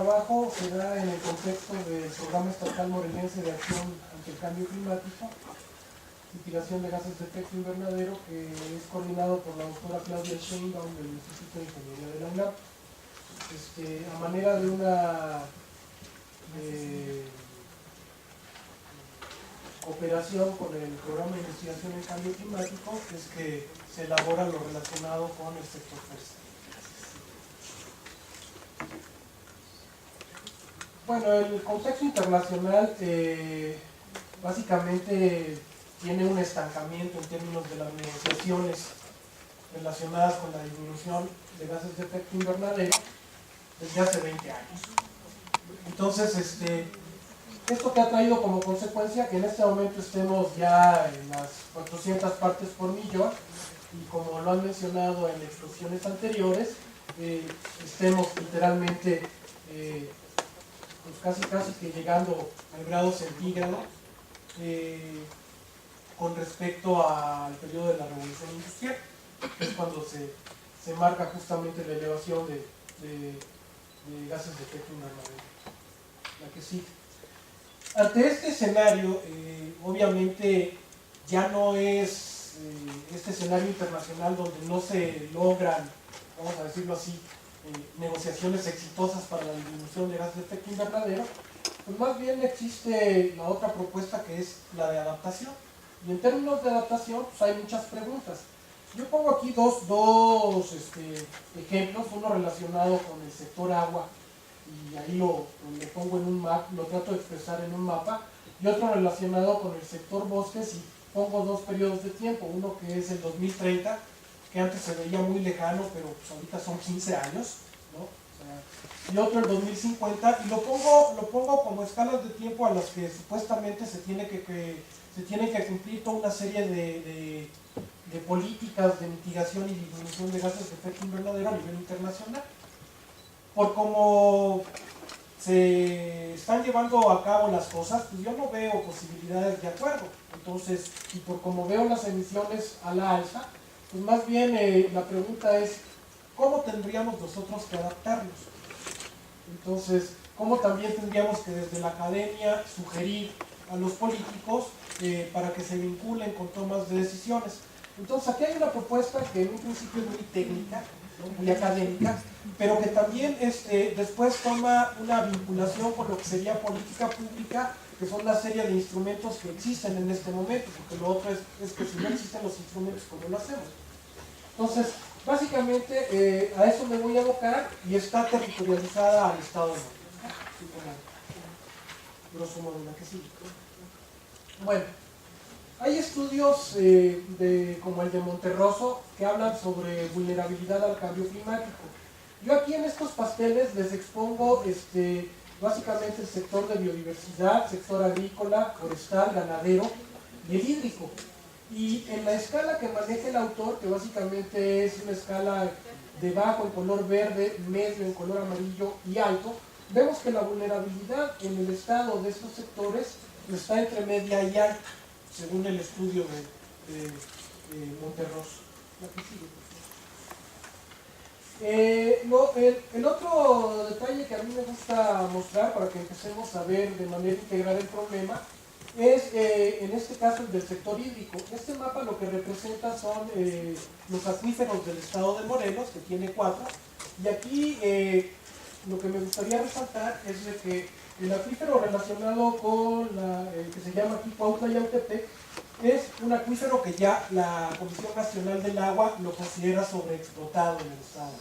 trabajo se da en el contexto del Programa Estatal Morelense de Acción ante el Cambio Climático, mitigación de gases de efecto invernadero, que es coordinado por la doctora Claudia Sheinbaum del Instituto de Ingeniería de la UNAM. A manera de una cooperación con el Programa de Investigación en Cambio Climático, es que se elabora lo relacionado con el sector forestal. Bueno, el contexto internacional básicamente tiene un estancamiento en términos de las negociaciones relacionadas con la disminución de gases de efecto invernadero desde hace 20 años. Entonces, esto que ha traído como consecuencia que en este momento estemos ya en las 400 partes por millón y, como lo han mencionado en exposiciones anteriores, estemos literalmente pues casi que llegando al grado centígrado con respecto al periodo de la Revolución Industrial, que es cuando se marca justamente la elevación de gases de efecto invernadero. La que sigue. Ante este escenario, obviamente ya no es este escenario internacional donde no se logran, vamos a decirlo así, negociaciones exitosas para la disminución de gases de efecto invernadero, pues más bien existe la otra propuesta, que es la de adaptación. Y en términos de adaptación, pues hay muchas preguntas. Yo pongo aquí dos ejemplos, uno relacionado con el sector agua, y ahí lo pongo en un mapa, lo trato de expresar en un mapa, y otro relacionado con el sector bosques, y pongo dos periodos de tiempo, uno que es el 2030, que antes se veía muy lejano, pero pues ahorita son 15 años, ¿no? O sea, y otro el 2050, y lo pongo como escalas de tiempo a las que supuestamente se tienen que cumplir toda una serie de políticas de mitigación y disminución de gases de efecto invernadero a nivel internacional. Por cómo se están llevando a cabo las cosas, pues yo no veo posibilidades de acuerdo. Entonces, y por cómo veo las emisiones a la alza, pues más bien la pregunta es, ¿cómo tendríamos nosotros que adaptarnos? Entonces, ¿cómo también tendríamos que desde la academia sugerir a los políticos para que se vinculen con tomas de decisiones? Entonces, aquí hay una propuesta que en un principio es muy técnica, ¿no? Muy académica, pero que también después toma una vinculación con lo que sería política pública, que son la serie de instrumentos que existen en este momento, porque lo otro es que si no existen los instrumentos, ¿cómo lo hacemos? Entonces, básicamente a eso me voy a abocar, y está territorializada al Estado de Morelos, así como grosso modo la que sigue. Bueno, hay estudios como el de Monterroso que hablan sobre vulnerabilidad al cambio climático. Yo aquí en estos pasteles les expongo básicamente el sector de biodiversidad, sector agrícola, forestal, ganadero y el hídrico. Y en la escala que maneja el autor, que básicamente es una escala de bajo en color verde, medio en color amarillo y alto, vemos que la vulnerabilidad en el estado de estos sectores está entre media y alta, según el estudio de Monterroso. El otro detalle que a mí me gusta mostrar para que empecemos a ver de manera integral el problema es en este caso el del sector hídrico. Este mapa lo que representa son los acuíferos del estado de Morelos, que tiene 4, y aquí lo que me gustaría resaltar es de que el acuífero relacionado con que se llama aquí Cuautla y Yautepec es un acuífero que ya la Comisión Nacional del Agua lo considera sobreexplotado en el estado.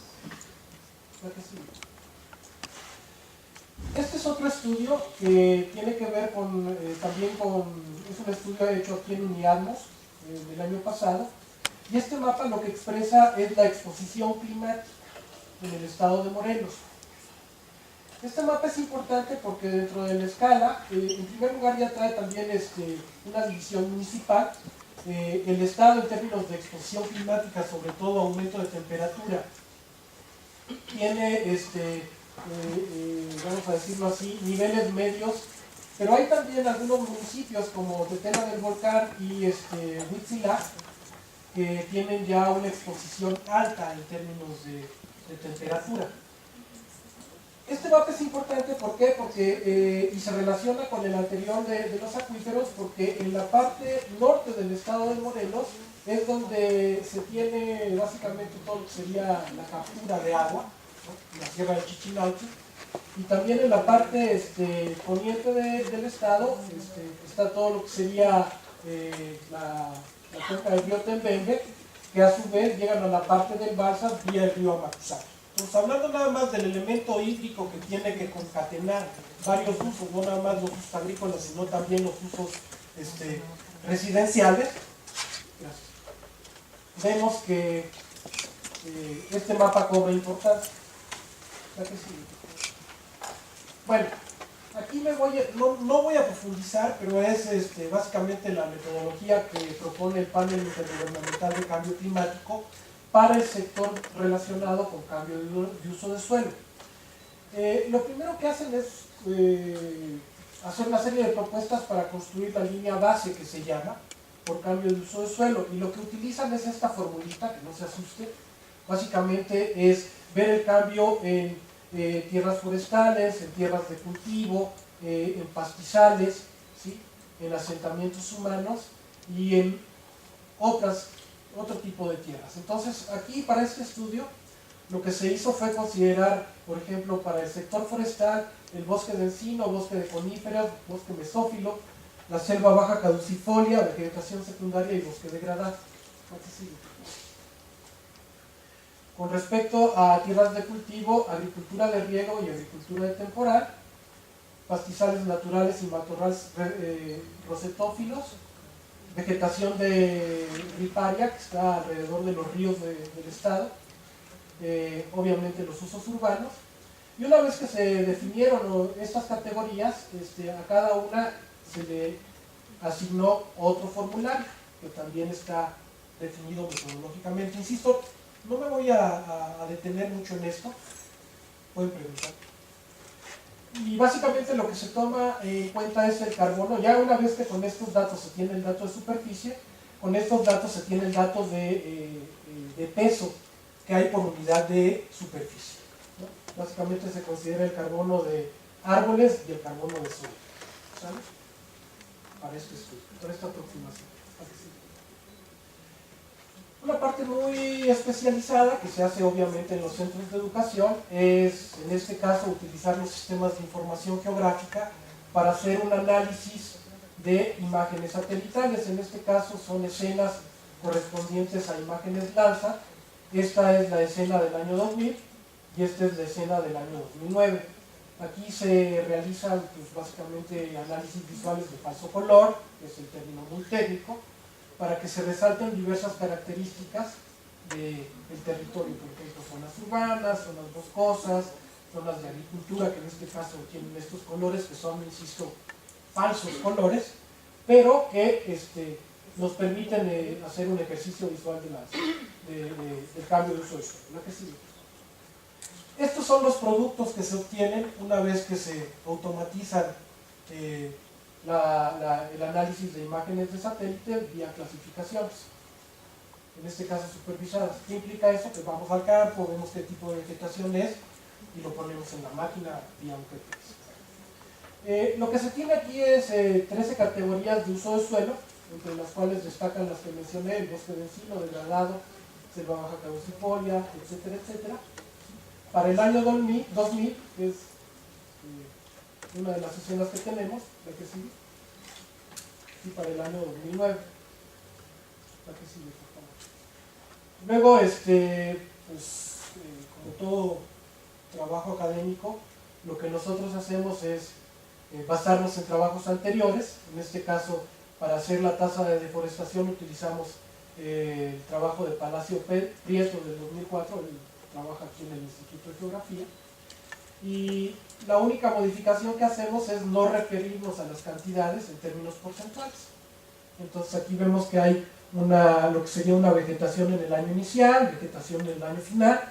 Este es otro estudio que tiene que ver también con, es un estudio hecho aquí en UNIADMOS del año pasado, y este mapa lo que expresa es la exposición climática en el estado de Morelos. Este mapa es importante porque dentro de la escala, en primer lugar ya trae también una división municipal, el estado en términos de exposición climática, sobre todo aumento de temperatura, tiene, vamos a decirlo así, niveles medios, pero hay también algunos municipios como Tetela del Volcán y Huitzilá, que tienen ya una exposición alta en términos de temperatura. Este mapa es importante, ¿por qué? Porque, y se relaciona con el anterior de los acuíferos, porque en la parte norte del estado de Morelos es donde se tiene básicamente todo lo que sería la captura de agua, ¿no? La sierra de Chichinauqui, y también en la parte poniente del estado está todo lo que sería la cuenca del río Tembembe, que a su vez llegan a la parte del Balsas vía el río Amacuzac. Entonces, hablando nada más del elemento hídrico que tiene que concatenar varios usos, no nada más los usos agrícolas, sino también los usos residenciales, vemos que este mapa cobra importancia. Bueno, aquí no voy a profundizar, pero es básicamente la metodología que propone el panel intergubernamental de cambio climático para el sector relacionado con cambio de uso de suelo. Lo primero que hacen es hacer una serie de propuestas para construir la línea base que se llama por cambio de uso de suelo, y lo que utilizan es esta formulita, que no se asuste. Básicamente es ver el cambio en tierras forestales, en tierras de cultivo, en pastizales, ¿sí? En asentamientos humanos y en otro tipo de tierras. Entonces, aquí para este estudio, lo que se hizo fue considerar, por ejemplo, para el sector forestal, el bosque de encino, bosque de coníferas, bosque mesófilo, la selva baja caducifolia, vegetación secundaria y bosque degradado. Con respecto a tierras de cultivo, agricultura de riego y agricultura de temporal, pastizales naturales y matorrales rosetófilos, vegetación de riparia que está alrededor de los ríos del estado, obviamente los usos urbanos, y una vez que se definieron estas categorías, a cada una se le asignó otro formulario que también está definido metodológicamente. Insisto, no me voy a detener mucho en esto, pueden preguntar. Y básicamente lo que se toma en cuenta es el carbono. Ya una vez que con estos datos se tiene el dato de superficie, con estos datos se tiene el dato de peso que hay por unidad de superficie, ¿no? Básicamente se considera el carbono de árboles y el carbono de suelo, ¿sabes? Para este estudio, para esta aproximación. Una parte muy especializada que se hace obviamente en los centros de educación es, en este caso, utilizar los sistemas de información geográfica para hacer un análisis de imágenes satelitales. En este caso son escenas correspondientes a imágenes Landsat. Esta es la escena del año 2000 y esta es la escena del año 2009. Aquí se realizan pues, básicamente análisis visuales de falso color, que es el término muy técnico, para que se resalten diversas características del territorio, por ejemplo, zonas urbanas, zonas boscosas, zonas de agricultura, que en este caso tienen estos colores que son, insisto, falsos colores, pero que nos permiten hacer un ejercicio visual del cambio de uso de suelo. ¿La que sigue? Estos son los productos que se obtienen una vez que se automatizan el análisis de imágenes de satélite vía clasificaciones, en este caso supervisadas. ¿Qué implica eso? Que vamos al campo, vemos qué tipo de vegetación es y lo ponemos en la máquina vía un GPS. Lo que se tiene aquí es 13 categorías de uso de suelo, entre las cuales destacan las que mencioné: el bosque de encino, degradado, selva baja caducifolia, etcétera, etcétera. Para el año 2000, que es una de las escenas que tenemos, la que sigue, y para el año 2009, la que sigue, por favor. Luego, pues, como todo trabajo académico, lo que nosotros hacemos es basarnos en trabajos anteriores. En este caso, para hacer la tasa de deforestación utilizamos el trabajo de Palacio Prieto del 2004, él trabaja aquí en el Instituto de Geografía, y la única modificación que hacemos es no referirnos a las cantidades en términos porcentuales. Entonces aquí vemos que hay lo que sería una vegetación en el año inicial, vegetación en el año final,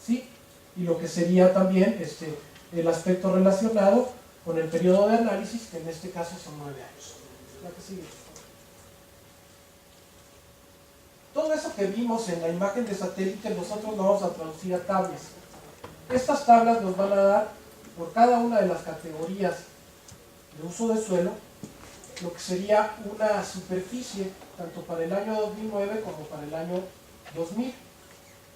¿sí? Y lo que sería también el aspecto relacionado con el periodo de análisis, que en este caso son 9 años. La que sigue. Todo eso que vimos en la imagen de satélite nosotros lo vamos a traducir a tablas. Estas tablas nos van a dar por cada una de las categorías de uso de suelo, lo que sería una superficie, tanto para el año 2009 como para el año 2000.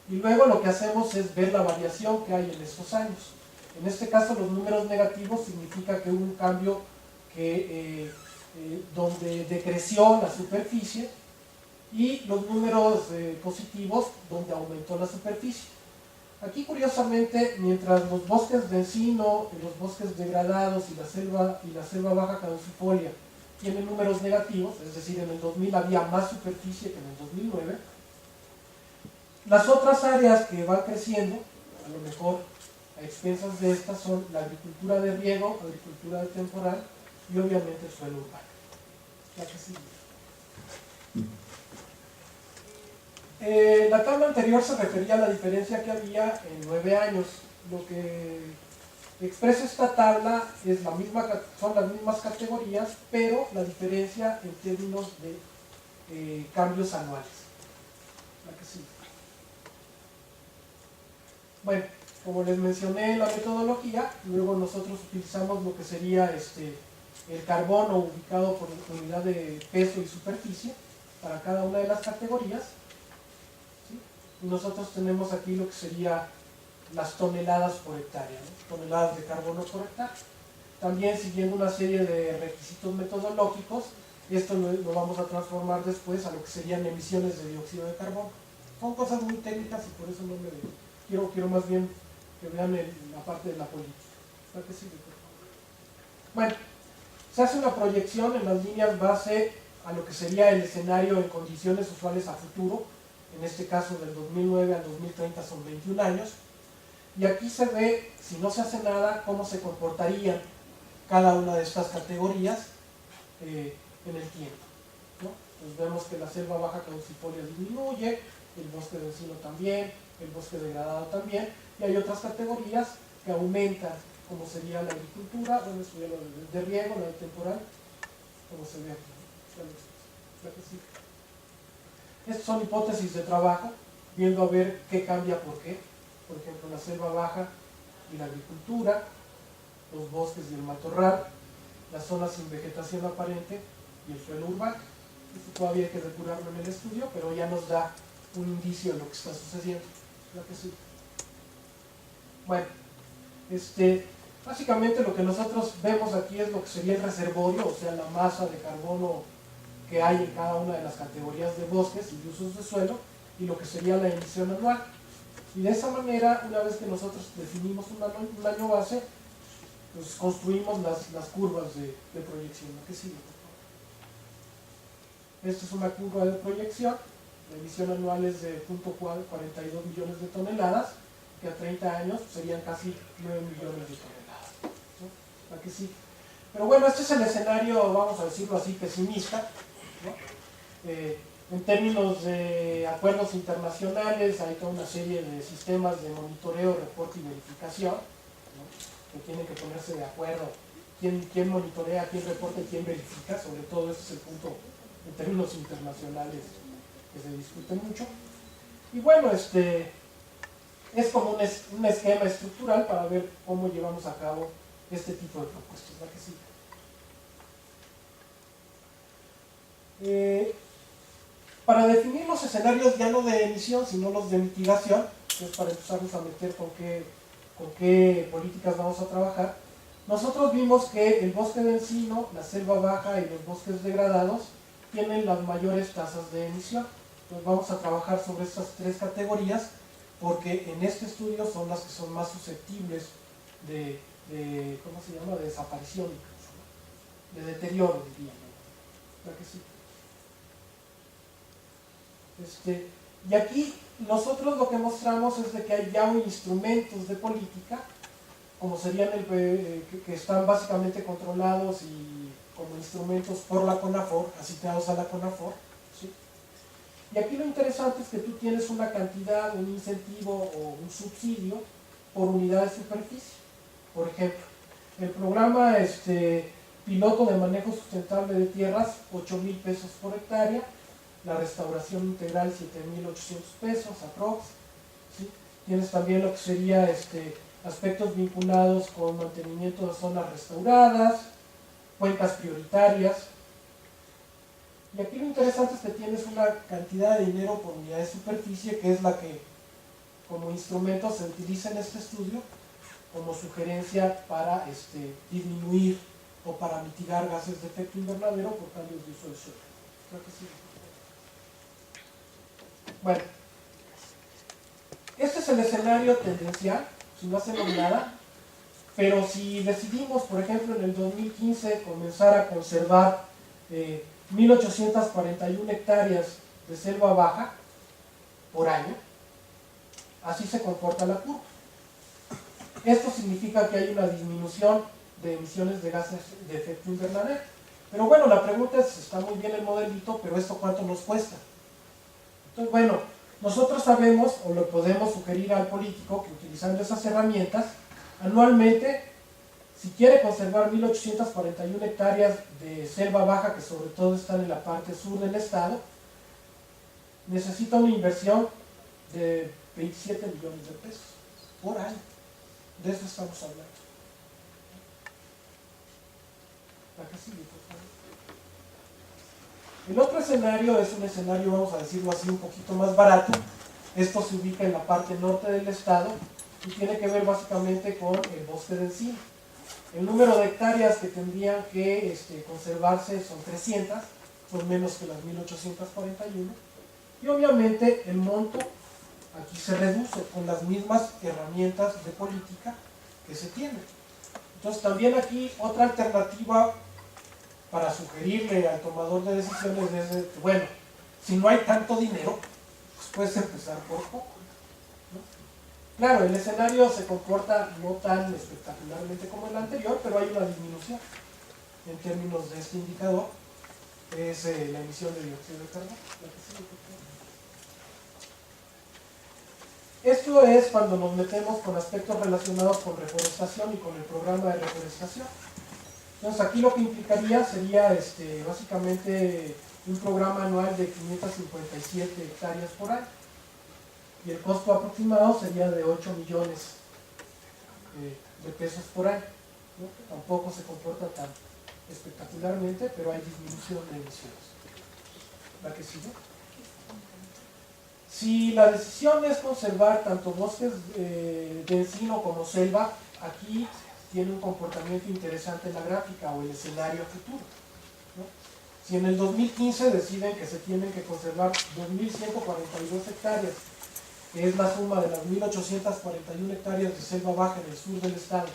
Y luego lo que hacemos es ver la variación que hay en estos años. En este caso los números negativos significa que hubo un cambio donde decreció la superficie, y los números positivos donde aumentó la superficie. Aquí curiosamente, mientras los bosques de encino, los bosques degradados y la selva baja caducifolia tienen números negativos, es decir, en el 2000 había más superficie que en el 2009, las otras áreas que van creciendo, a lo mejor a expensas de estas, son la agricultura de riego, agricultura de temporal y obviamente el suelo urbano. La que sigue. La tabla anterior se refería a la diferencia que había en 9 años. Lo que expresa esta tabla es son las mismas categorías, pero la diferencia en términos de cambios anuales. La que sigue. Bueno, como les mencioné en la metodología, luego nosotros utilizamos lo que sería el carbono ubicado por unidad de peso y superficie para cada una de las categorías. Y nosotros tenemos aquí lo que sería las toneladas por hectárea, ¿no? Toneladas de carbono por hectárea. También siguiendo una serie de requisitos metodológicos, esto lo vamos a transformar después a lo que serían emisiones de dióxido de carbono. Son cosas muy técnicas y por eso no quiero más bien que vean la parte de la política. ¿Para qué sigue, por favor? Bueno, se hace una proyección en las líneas base a lo que sería el escenario en condiciones usuales a futuro. En este caso del 2009 al 2030 son 21 años, y aquí se ve, si no se hace nada, cómo se comportarían cada una de estas categorías en el tiempo, ¿no? Pues vemos que la selva baja caducifolia disminuye, el bosque de encino también, el bosque degradado también, y hay otras categorías que aumentan, como sería la agricultura, donde sería lo de riego, la de temporal, como se ve aquí, ¿no? Estas son hipótesis de trabajo, viendo a ver qué cambia por qué. Por ejemplo, la selva baja y la agricultura, los bosques y el matorral, las zonas sin vegetación aparente y el suelo urbano. Esto todavía hay que depurarlo en el estudio, pero ya nos da un indicio de lo que está sucediendo. ¿La que sí? Bueno, básicamente lo que nosotros vemos aquí es lo que sería el reservorio, o sea, la masa de carbono que hay en cada una de las categorías de bosques y de usos de suelo, y lo que sería la emisión anual. Y de esa manera, una vez que nosotros definimos un año base, pues construimos las curvas de proyección. ¿A qué sigue? Esta es una curva de proyección. La emisión anual es de 0.42 millones de toneladas, que a 30 años serían casi 9 millones de toneladas, ¿no? ¿A qué sigue? Pero bueno, este es el escenario, vamos a decirlo así, pesimista, ¿no? En términos de acuerdos internacionales, hay toda una serie de sistemas de monitoreo, reporte y verificación, ¿no? Que tienen que ponerse de acuerdo quién monitorea, quién reporta y quién verifica. Sobre todo este es el punto en términos internacionales que se discute mucho. Y bueno, es como un esquema estructural para ver cómo llevamos a cabo este tipo de propuestas. ¿Verdad que sí? Para definir los escenarios ya no de emisión, sino los de mitigación, que es para empezarnos a meter con qué políticas vamos a trabajar, nosotros vimos que el bosque de encino, la selva baja y los bosques degradados tienen las mayores tasas de emisión. Entonces vamos a trabajar sobre estas tres categorías, porque en este estudio son las que son más susceptibles de ¿cómo se llama?, de desaparición, de deterioro, diría, ¿no? ¿Verdad que sí? Y aquí nosotros lo que mostramos es de que hay ya instrumentos de política, como serían que están básicamente controlados y como instrumentos por la CONAFOR, asignados a la CONAFOR, ¿sí? Y aquí lo interesante es que tú tienes una cantidad, un incentivo o un subsidio por unidad de superficie. Por ejemplo, el programa piloto de manejo sustentable de tierras, 8,000 pesos por hectárea. La restauración integral, 7,800 pesos aprox, ¿sí? Tienes también lo que sería aspectos vinculados con mantenimiento de zonas restauradas, cuencas prioritarias. Y aquí lo interesante es que tienes una cantidad de dinero por unidad de superficie, que es la que como instrumento se utiliza en este estudio como sugerencia para disminuir o para mitigar gases de efecto invernadero por cambios de uso del suelo. Creo que sí. Bueno, este es el escenario tendencial, si no hacemos nada, pero si decidimos, por ejemplo, en el 2015 comenzar a conservar 1.841 hectáreas de selva baja por año, así se comporta la curva. Esto significa que hay una disminución de emisiones de gases de efecto invernadero. Pero bueno, la pregunta es, está muy bien el modelito, pero ¿esto cuánto nos cuesta? Entonces, bueno, nosotros sabemos, o le podemos sugerir al político, que utilizando esas herramientas, anualmente, si quiere conservar 1.841 hectáreas de selva baja, que sobre todo están en la parte sur del estado, necesita una inversión de 27 millones de pesos por año. De eso estamos hablando. La que sigue, por favor. El otro escenario es un escenario, vamos a decirlo así, un poquito más barato. Esto se ubica en la parte norte del estado y tiene que ver básicamente con el bosque de encino. El número de hectáreas que tendrían que conservarse son 300, son menos que las 1841. Y obviamente el monto aquí se reduce con las mismas herramientas de política que se tienen. Entonces también aquí otra alternativa para sugerirle al tomador de decisiones es, bueno, si no hay tanto dinero, pues puedes empezar por poco, ¿no? Claro, el escenario se comporta no tan espectacularmente como el anterior, pero hay una disminución en términos de este indicador, que es la emisión de dióxido de carbono. Esto es cuando nos metemos con aspectos relacionados con reforestación y con el programa de reforestación. Entonces aquí lo que implicaría sería básicamente un programa anual de 557 hectáreas por año. Y el costo aproximado sería de 8 millones de pesos por año, ¿no? Tampoco se comporta tan espectacularmente, pero hay disminución de emisiones. ¿La que sigue? Si la decisión es conservar tanto bosques de encino como selva, aquí tiene un comportamiento interesante en la gráfica o el escenario futuro, ¿no? Si en el 2015 deciden que se tienen que conservar 2.142 hectáreas, que es la suma de las 1.841 hectáreas de selva baja en el sur del estado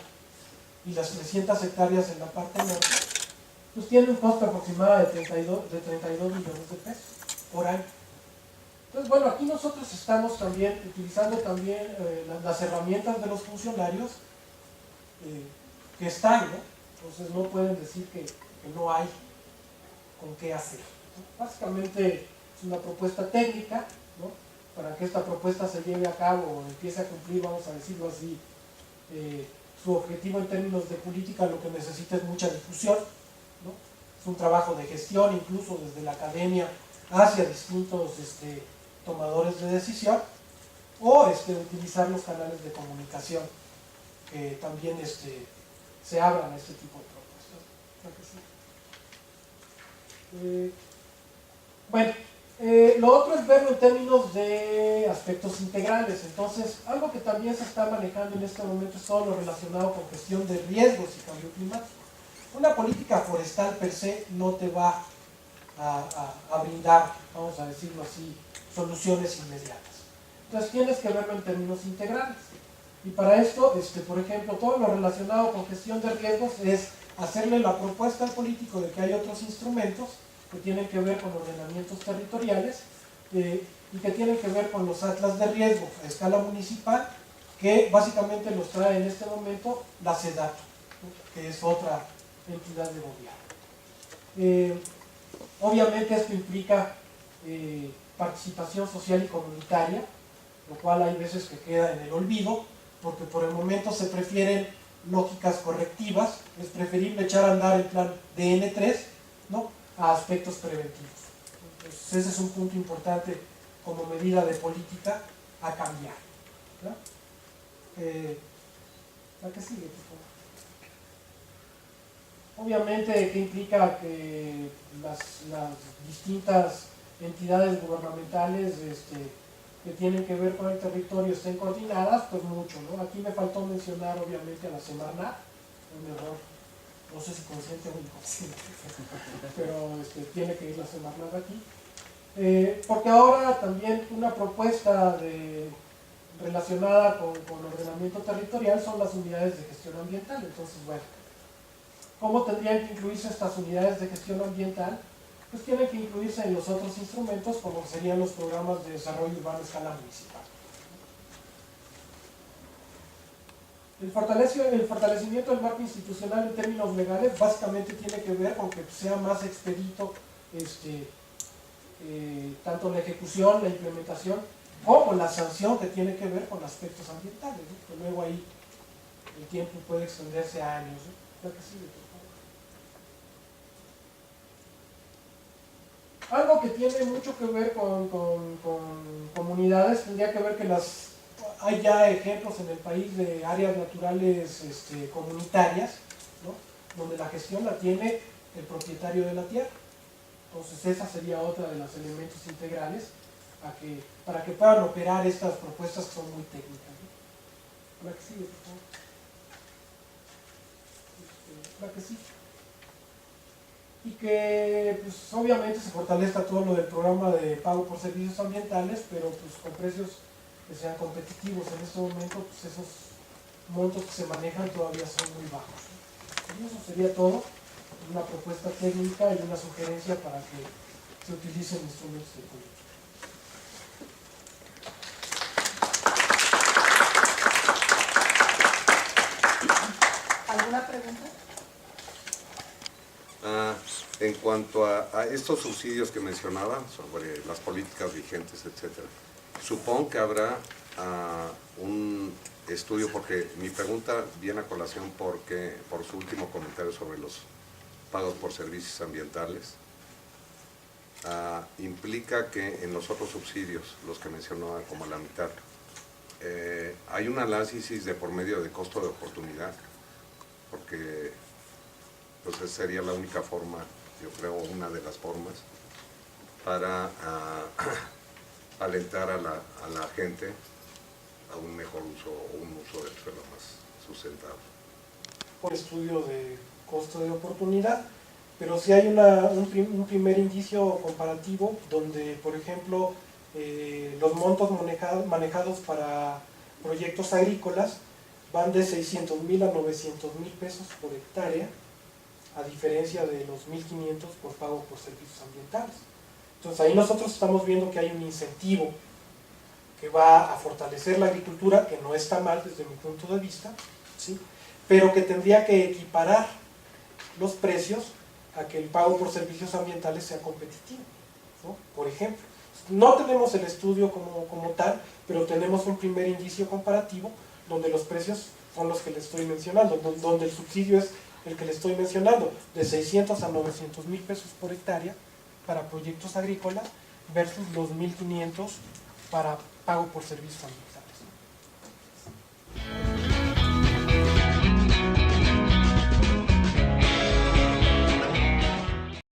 y las 300 hectáreas en la parte norte, pues tiene un costo aproximado de 32 millones de pesos por año. Entonces, bueno, aquí nosotros estamos también utilizando también las herramientas de los funcionarios que están, ¿no? Entonces no pueden decir que no hay con qué hacer, ¿no? Básicamente es una propuesta técnica, ¿no? Para que esta propuesta se lleve a cabo o empiece a cumplir, vamos a decirlo así, su objetivo en términos de política, lo que necesita es mucha difusión, ¿no? Es un trabajo de gestión, incluso desde la academia hacia distintos tomadores de decisión, o utilizar los canales de comunicación que también se abran a este tipo de propuestas. Bueno, lo otro es verlo en términos de aspectos integrales. Entonces, algo que también se está manejando en este momento es todo lo relacionado con gestión de riesgos y cambio climático. Una política forestal per se no te va a brindar, vamos a decirlo así, soluciones inmediatas. Entonces tienes que verlo en términos integrales. Y para esto, por ejemplo, todo lo relacionado con gestión de riesgos es hacerle la propuesta al político de que hay otros instrumentos que tienen que ver con ordenamientos territoriales y que tienen que ver con los atlas de riesgo a escala municipal, que básicamente los trae en este momento la SEDATU, ¿no? Que es otra entidad de gobierno. Obviamente esto implica participación social y comunitaria, lo cual hay veces que queda en el olvido, porque por el momento se prefieren lógicas correctivas, es preferible echar a andar el plan DN3, ¿no?, a aspectos preventivos. Entonces ese es un punto importante como medida de política a cambiar, ¿no? La que sigue, por favor. Obviamente, ¿qué implica que las distintas entidades gubernamentales que tienen que ver con el territorio estén coordinadas? Pues mucho, ¿no? Aquí me faltó mencionar obviamente a la Semarnat, un error, no sé si consciente o inconsciente, pero tiene que ir la Semarnat aquí. Porque ahora también una propuesta relacionada con ordenamiento territorial son las unidades de gestión ambiental. Entonces, bueno, ¿cómo tendrían que incluirse estas unidades de gestión ambiental? Pues tienen que incluirse en los otros instrumentos, como serían los programas de desarrollo urbano a escala municipal. El fortalecimiento del marco institucional en términos legales básicamente tiene que ver con que sea más expedito tanto la ejecución, la implementación, como la sanción que tiene que ver con aspectos ambientales, ¿no? Que luego ahí el tiempo puede extenderse a años, ¿no? Que sigue, por favor. Algo que tiene mucho que ver con comunidades tendría que ver que hay ya ejemplos en el país de áreas naturales comunitarias, ¿no? Donde la gestión la tiene el propietario de la tierra. Entonces esa sería otra de los elementos integrales para que puedan operar estas propuestas que son muy técnicas, ¿no? La que sigue, por favor. La que sigue. Y que pues, obviamente se fortalezca todo lo del programa de pago por servicios ambientales, pero pues con precios que sean competitivos. En este momento pues esos montos que se manejan todavía son muy bajos, ¿no? Y eso sería todo. Una propuesta técnica y una sugerencia para que se utilicen instrumentos de política. ¿Alguna pregunta? En cuanto a estos subsidios que mencionaba, sobre las políticas vigentes, etcétera, supongo que habrá un estudio, porque mi pregunta viene a colación por su último comentario sobre los pagos por servicios ambientales. Implica que en los otros subsidios, los que mencionó como la mitad, hay un análisis de por medio de costo de oportunidad, porque pues esa sería la única forma, yo creo, una de las formas para alentar a la gente a un mejor uso o un uso del suelo más sustentable. Por estudio de costo de oportunidad, pero sí hay un primer indicio comparativo donde, por ejemplo, los montos manejados para proyectos agrícolas van de 600,000 a 900,000 pesos por hectárea, a diferencia de los 1,500 por pago por servicios ambientales. Entonces ahí nosotros estamos viendo que hay un incentivo que va a fortalecer la agricultura, que no está mal desde mi punto de vista, ¿sí? Pero que tendría que equiparar los precios a que el pago por servicios ambientales sea competitivo, ¿no? Por ejemplo, no tenemos el estudio como tal, pero tenemos un primer indicio comparativo donde los precios son los que le estoy mencionando, donde el subsidio es el que le estoy mencionando, de 600 a 900,000 pesos por hectárea para proyectos agrícolas versus los 1,500 para pago por servicios ambientales.